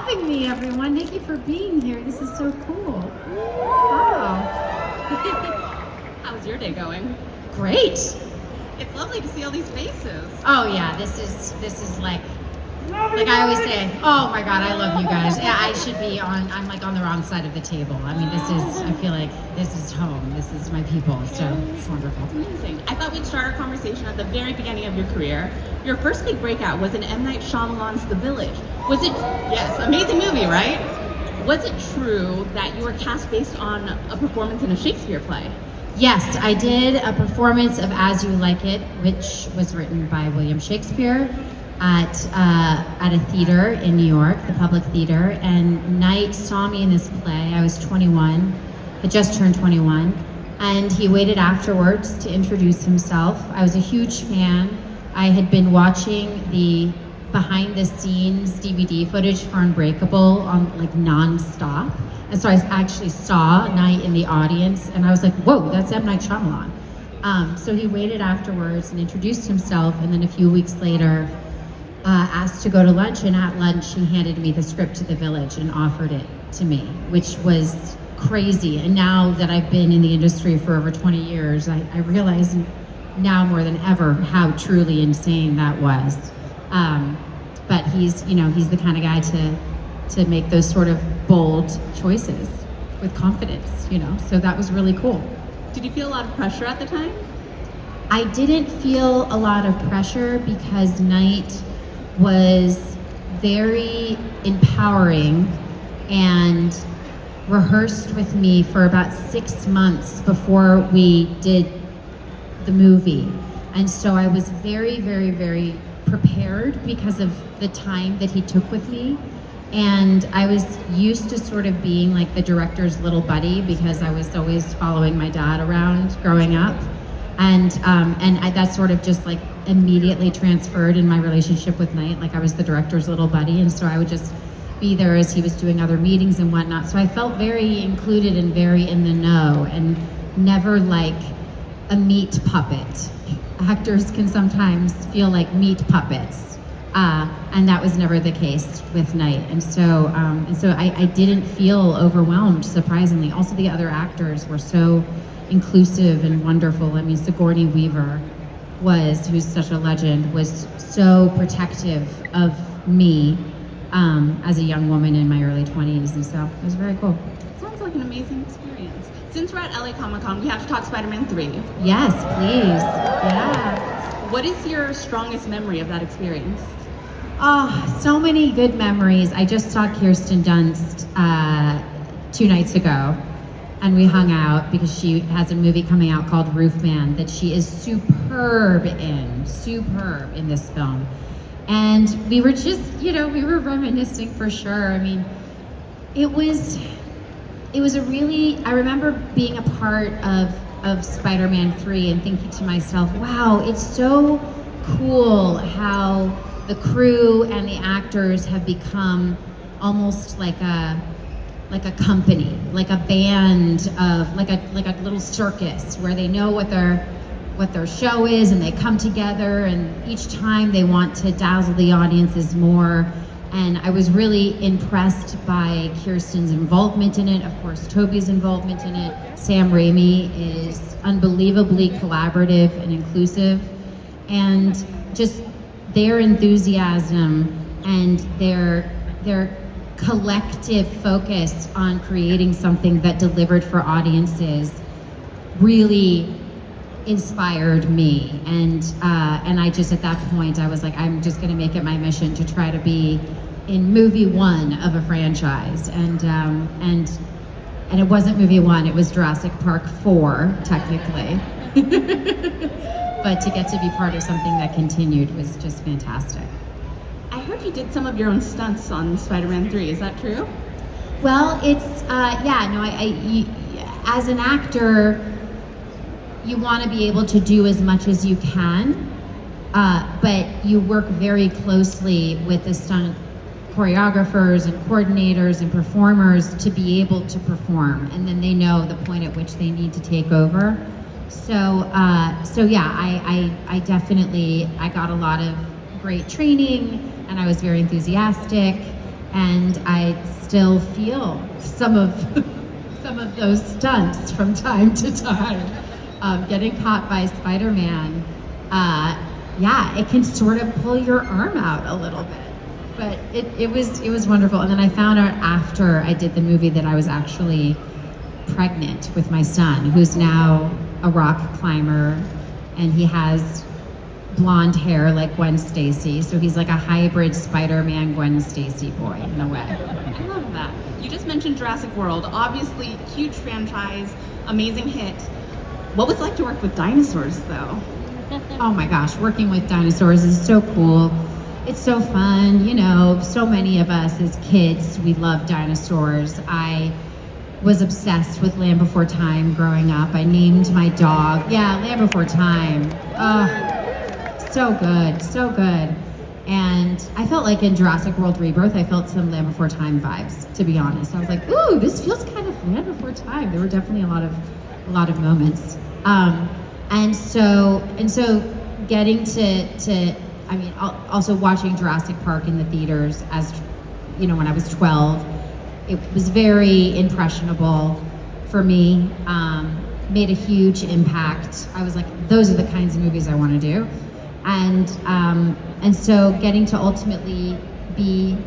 having me, everyone. Thank you for being here. This is so cool. Wow. How's your day going? Great. It's lovely to see all these faces. Oh yeah, this is like I always say, oh my God, I love you guys. Yeah, I'm like on the wrong side of the table. I mean, I feel like this is home. This is my people, so it's wonderful. It's amazing. I thought we'd start our conversation at the very beginning of your career. Your first big breakout was in M. Night Shyamalan's The Village. Was it, yes, amazing movie, right? Was it true that you were cast based on a performance in a Shakespeare play? Yes, I did a performance of As You Like It, which was written by William Shakespeare at a theater in New York, the Public Theater. And Knight saw me in this play. I was 21, had just turned 21, and he waited afterwards to introduce himself. I was a huge fan. I had been watching the behind the scenes DVD footage for Unbreakable on like non-stop. And so I actually saw Knight in the audience, and I was like, whoa, that's M. Night Shyamalan. So he waited afterwards and introduced himself, and then a few weeks later asked to go to lunch, and at lunch he handed me the script to The Village and offered it to me, which was crazy. And now that I've been in the industry for over 20 years, I realize now more than ever how truly insane that was. But he's the kind of guy to make those sort of bold choices with confidence, so that was really cool. Did you feel a lot of pressure at the time? I didn't feel a lot of pressure because Knight was very empowering and rehearsed with me for about 6 months before we did the movie. And so I was very, very, very prepared because of the time that he took with me. And I was used to sort of being like the director's little buddy because I was always following my dad around growing up. And that sort of just like immediately transferred in my relationship with Knight. Like I was the director's little buddy, and so I would just be there as he was doing other meetings and whatnot. So I felt very included and very in the know, and never like a meat puppet. Actors can sometimes feel like meat puppets, and that was never the case with Knight. And so I didn't feel overwhelmed, surprisingly. Also, the other actors were so inclusive and wonderful. I mean, Sigourney Weaver who's such a legend, was so protective of me as a young woman in my early 20s, and so it was very cool. Sounds like an amazing experience. Since we're at LA Comic-Con, we have to talk Spider-Man 3. Yes, please. Yeah. What is your strongest memory of that experience? Oh, so many good memories. I just saw Kirsten Dunst 2 nights ago, and we hung out because she has a movie coming out called Roofman that she is superb in this film. And we were just, we were reminiscing for sure. I mean, it was a really, I remember being a part of Spider-Man 3 and thinking to myself, wow, it's so cool how the crew and the actors have become almost like a company, like a band of like a little circus where they know what their show is, and they come together, and each time they want to dazzle the audiences more. And I was really impressed by Kirsten's involvement in it, of course Tobey's involvement in it. Sam Raimi is unbelievably collaborative and inclusive, and just their enthusiasm and their collective focus on creating something that delivered for audiences really inspired me. And I just, at that point, I was like, I'm just gonna make it my mission to try to be in movie 1 of a franchise. And it wasn't movie 1, it was Jurassic Park 4, technically. But to get to be part of something that continued was just fantastic. I heard you did some of your own stunts on Spider-Man 3, is that true? Well, it's, as an actor, you want to be able to do as much as you can, but you work very closely with the stunt choreographers and coordinators and performers to be able to perform, and then they know the point at which they need to take over. So yeah, I definitely, I got a lot of great training, and I was very enthusiastic, and I still feel some of some of those stunts from time to time. Getting caught by Spider-Man, yeah, it can sort of pull your arm out a little bit. But it was wonderful. And then I found out after I did the movie that I was actually pregnant with my son, who's now a rock climber, and he has blonde hair like Gwen Stacy. So he's like a hybrid Spider-Man Gwen Stacy boy in a way. I love that. You just mentioned Jurassic World, obviously huge franchise, amazing hit. What was it like to work with dinosaurs though? Oh my gosh, working with dinosaurs is so cool. It's so fun, you know, so many of us as kids, we love dinosaurs. I was obsessed with Land Before Time growing up. I named my dog, Land Before Time. Oh, so good, so good. And I felt like in Jurassic World Rebirth, I felt some Land Before Time vibes, to be honest. I was like, ooh, this feels kind of Land Before Time. There were definitely a lot of moments. And so getting to I mean, also watching Jurassic Park in the theaters as, you know, when I was 12, it was very impressionable for me, made a huge impact. I was like, those are the kinds of movies I want to do. And so getting to ultimately be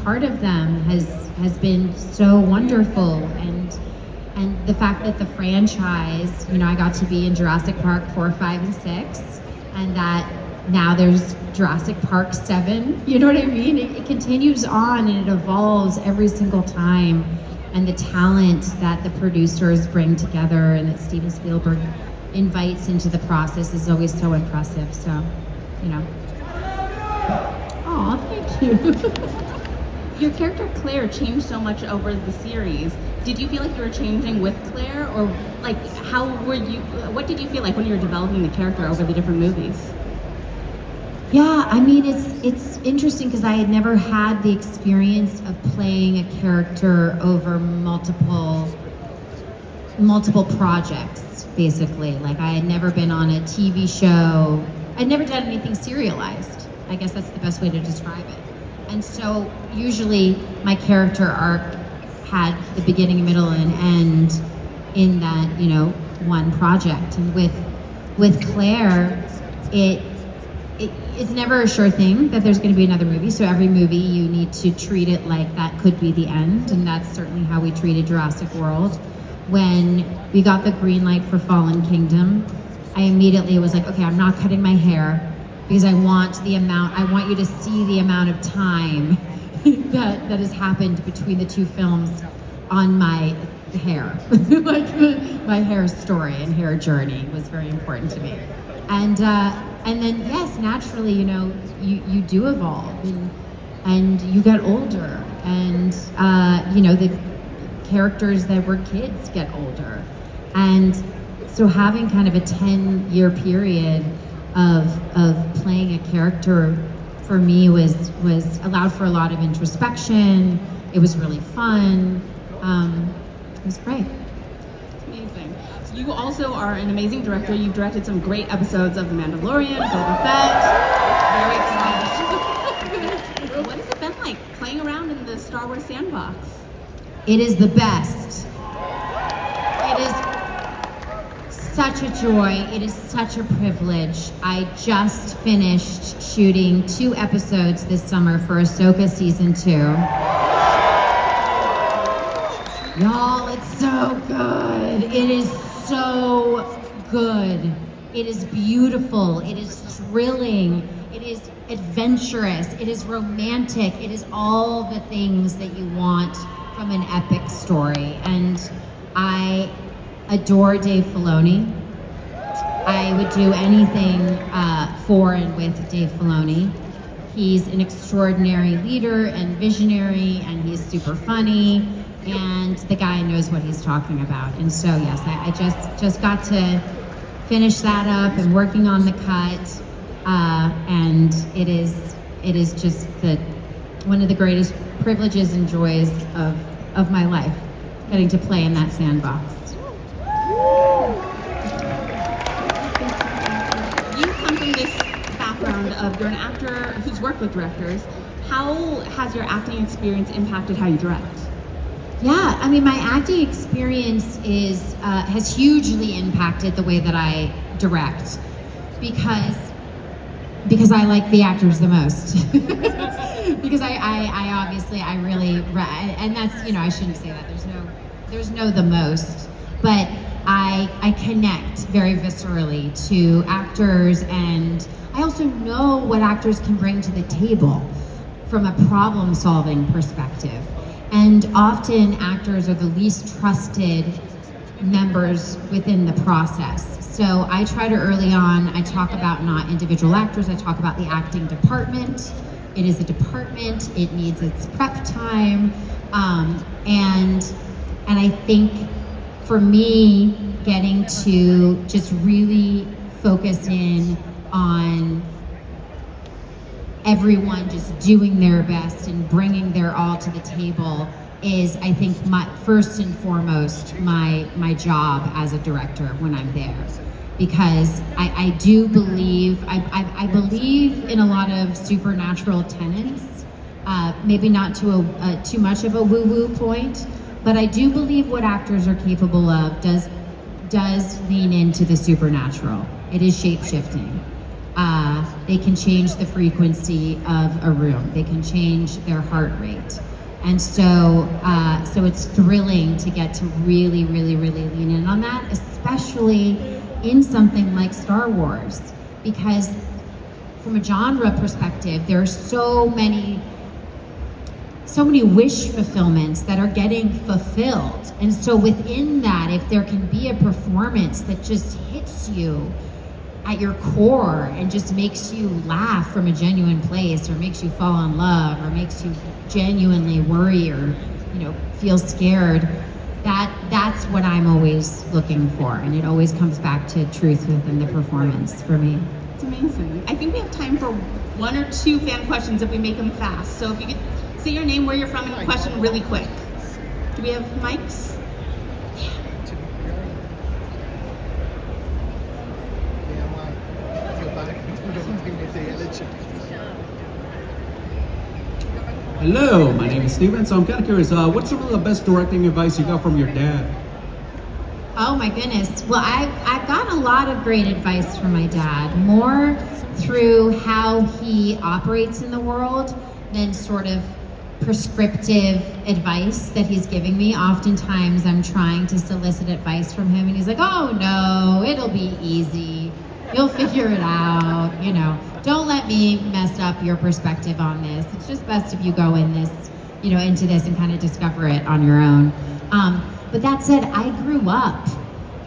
part of them has been so wonderful. And the fact that the franchise, you know, I got to be in Jurassic Park 4, 5, and 6, and that now there's Jurassic Park 7, you know what I mean? It continues on and it evolves every single time. And the talent that the producers bring together and that Steven Spielberg invites into the process is always so impressive. So, you know. Aw, thank you. Your character Claire changed so much over the series. Did you feel like you were changing with Claire, or like what did you feel like when you were developing the character over the different movies? Yeah, I mean, it's interesting because I had never had the experience of playing a character over multiple projects, basically. Like, I had never been on a TV show. I'd never done anything serialized. I guess that's the best way to describe it. And so usually my character arc had the beginning, middle, and end in that, you know, one project. And with Claire, it's never a sure thing that there's going to be another movie. So every movie you need to treat it like that could be the end, and that's certainly how we treated Jurassic World. When we got the green light for Fallen Kingdom, I immediately was like, okay, I'm not cutting my hair because I want you to see the amount of time that has happened between the two films on my hair. Like my hair story and hair journey was very important to me. And then, yes, naturally, you know, you do evolve and you get older, and you know, the characters that were kids get older, and so having kind of a 10-year period of playing a character for me was allowed for a lot of introspection. It was really fun. It was great. Amazing. You also are an amazing director. You've directed some great episodes of The Mandalorian, Boba Fett. Very excited. What has it been like playing around in the Star Wars sandbox? It is the best. It is such a joy. It is such a privilege. I just finished shooting 2 episodes this summer for Ahsoka season 2. Y'all, it's so good. It is so good. It is beautiful. It is thrilling. It is adventurous. It is romantic. It is all the things that you want from an epic story. And I adore Dave Filoni. I would do anything for and with Dave Filoni. He's an extraordinary leader and visionary, and he's super funny. And the guy knows what he's talking about. And so, yes, I just got to finish that up and working on the cut. And it is just one of the greatest privileges and joys of my life, getting to play in that sandbox. You come from this background of you're an actor who's worked with directors. How has your acting experience impacted how you direct? Yeah, I mean, my acting experience is has hugely impacted the way that I direct because I like the actors the most. Because I obviously I really and that's, you know, I shouldn't say that. There's no the most, but I connect very viscerally to actors, and I also know what actors can bring to the table from a problem-solving perspective. And often actors are the least trusted members within the process. So I try to early on, I talk about not individual actors, I talk about the acting department. It is a department, it needs its prep time. And I think for me, getting to just really focus in on everyone just doing their best and bringing their all to the table is, I think, my first and foremost my job as a director when I'm there, because I do believe I believe in a lot of supernatural tenets, maybe not to a too much of a woo-woo point, but I do believe what actors are capable of does lean into the supernatural. It is shape-shifting. They can change the frequency of a room. They can change their heart rate. And so it's thrilling to get to really, really, really lean in on that, especially in something like Star Wars, because from a genre perspective, there are so many wish fulfillments that are getting fulfilled. And so within that, if there can be a performance that just hits you at your core and just makes you laugh from a genuine place, or makes you fall in love, or makes you genuinely worry, or, you know, feel scared, that's what I'm always looking for. And it always comes back to truth within the performance for me. It's amazing. I think we have time for one or two fan questions if we make them fast. So if you could say your name, where you're from, and a question really quick. Do we have mics? Hello, my name is Steven. So I'm kind of curious, what's some of the best directing advice you got from your dad? Oh my goodness. Well, I've gotten a lot of great advice from my dad, more through how he operates in the world than sort of prescriptive advice that he's giving me. Oftentimes I'm trying to solicit advice from him and he's like, oh no, it'll be easy. You'll figure it out, you know. Don't let me mess up your perspective on this. It's just best if you go in this, you know, into this and kind of discover it on your own. But that said, I grew up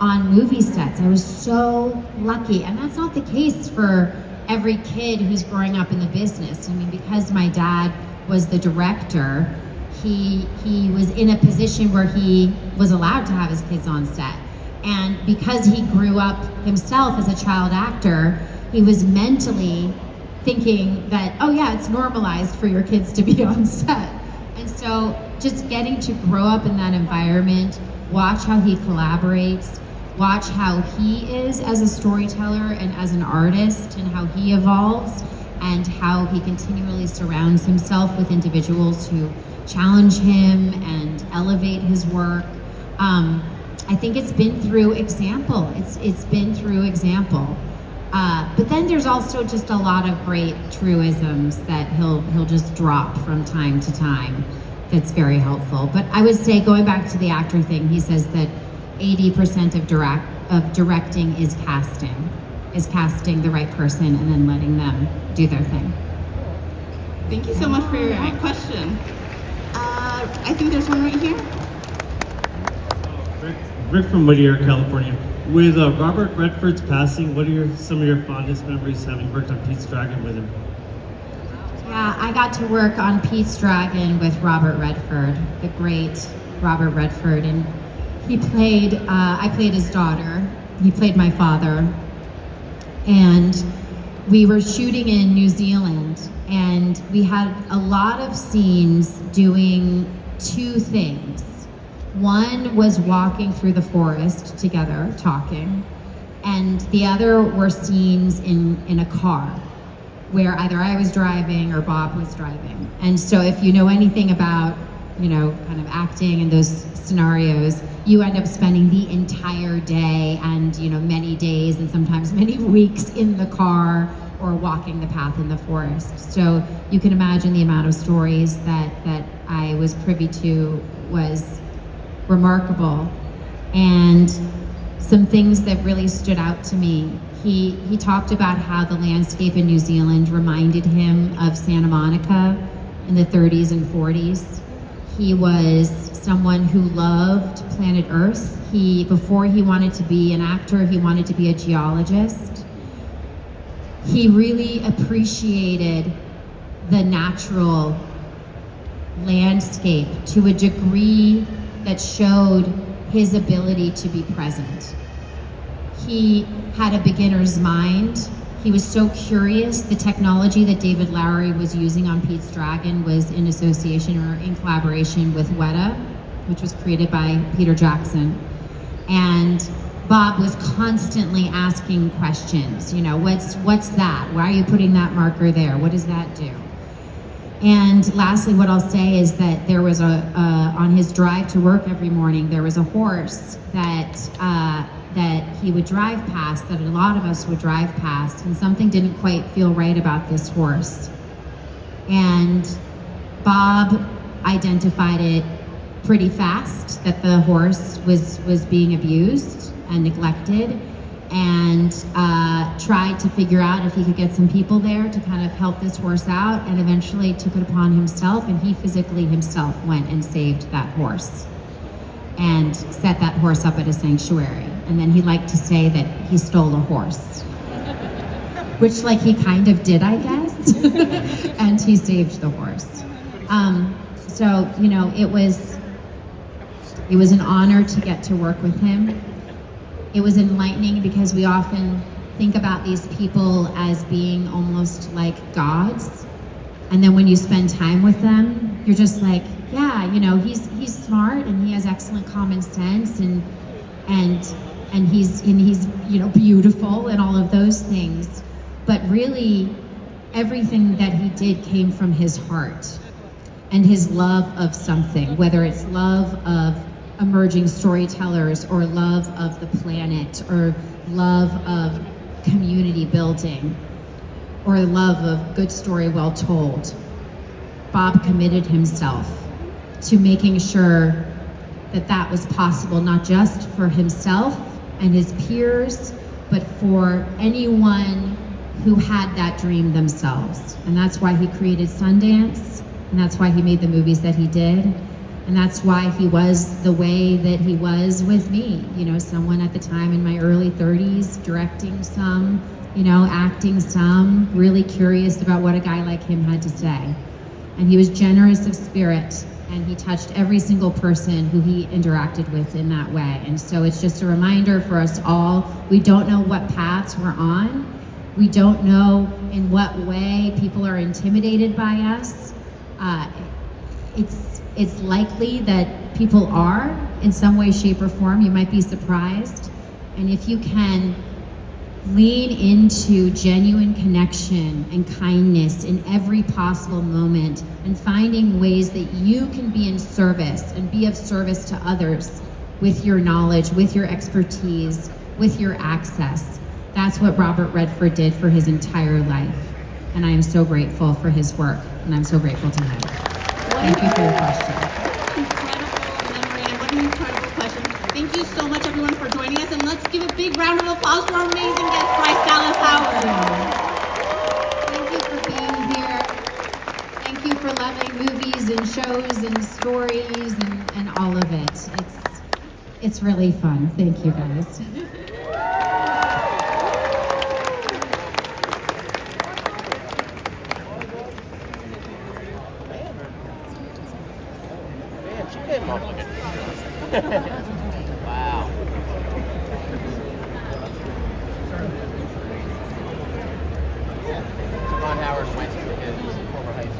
on movie sets. I was so lucky, and that's not the case for every kid who's growing up in the business. I mean, because my dad was the director, he was in a position where he was allowed to have his kids on set. And because he grew up himself as a child actor, he was mentally thinking that, oh yeah, it's normalized for your kids to be on set. And so just getting to grow up in that environment, watch how he collaborates, watch how he is as a storyteller and as an artist, and how he evolves, and how he continually surrounds himself with individuals who challenge him and elevate his work. I think it's been through example. It's been through example. But then there's also just a lot of great truisms that he'll just drop from time to time. That's very helpful. But I would say, going back to the actor thing, he says that 80% of directing is casting the right person and then letting them do their thing. Thank you so much for your question. I think there's one right here. Rick from Whittier, California. With Robert Redford's passing, what are some of your fondest memories having worked on Pete's Dragon with him? Yeah, I got to work on Pete's Dragon with Robert Redford, the great Robert Redford, and he played, I played his daughter, he played my father, and we were shooting in New Zealand, and we had a lot of scenes doing two things. One was walking through the forest together, talking, and the other were scenes in a car. where either I was driving or Bob was driving. And so if you know anything about, kind of acting and those scenarios, you end up spending the entire day and, many days and sometimes many weeks in the car or walking the path in the forest. So you can imagine the amount of stories that I was privy to was remarkable. And some things that really stood out to me. He talked about how the landscape in New Zealand reminded him of Santa Monica in the 30s and 40s. He was someone who loved planet Earth. Before he wanted to be an actor, he wanted to be a geologist. He really appreciated the natural landscape to a degree that showed his ability to be present. He had a beginner's mind. He was so curious. The technology that David Lowery was using on Pete's Dragon was in association or in collaboration with Weta, which was created by Peter Jackson. And Bob was constantly asking questions. What's that? Why are you putting that marker there? What does that do? And lastly, what I'll say is that there was on his drive to work every morning, there was a horse that he would drive past, that a lot of us would drive past, and something didn't quite feel right about this horse. And Bob identified it pretty fast, that the horse was being abused and neglected, and tried to figure out if he could get some people there to kind of help this horse out, and eventually took it upon himself, and he physically himself went and saved that horse and set that horse up at a sanctuary. And then he liked to say that he stole a horse, which he kind of did, I guess. And he saved the horse. So it was an honor to get to work with him. It was enlightening because we often think about these people as being almost like gods. And then when you spend time with them, you're just like, yeah, he's smart and he has excellent common sense and he's beautiful and all of those things. But really, everything that he did came from his heart and his love of something, whether it's love of emerging storytellers or love of the planet or love of community building or love of good story well told. Bob committed himself to making sure that was possible, not just for himself and his peers, but for anyone who had that dream themselves. And that's why he created Sundance, and that's why he made the movies that he did, and that's why he was the way that he was with me. Someone at the time in my early 30s, directing some, acting some, really curious about what a guy like him had to say. And he was generous of spirit, and he touched every single person who he interacted with in that way. And so it's just a reminder for us all, we don't know what paths we're on. We don't know in what way people are intimidated by us. It's likely that people are in some way, shape, or form. You might be surprised. And if you can lean into genuine connection and kindness in every possible moment and finding ways that you can be in service and be of service to others with your knowledge, with your expertise, with your access. That's what Robert Redford did for his entire life. And I am so grateful for his work, and I'm so grateful to him. Thank you for your question. Incredible memory, and what an incredible question. Thank you so much, everyone, for joining us, and let's give a big round of applause to our amazing guest, Bryce Dallas Howard. Thank you for being here. Thank you for loving movies and shows and stories and all of it. It's really fun. Thank you, guys. Wow. Ron Howard went to his former high school.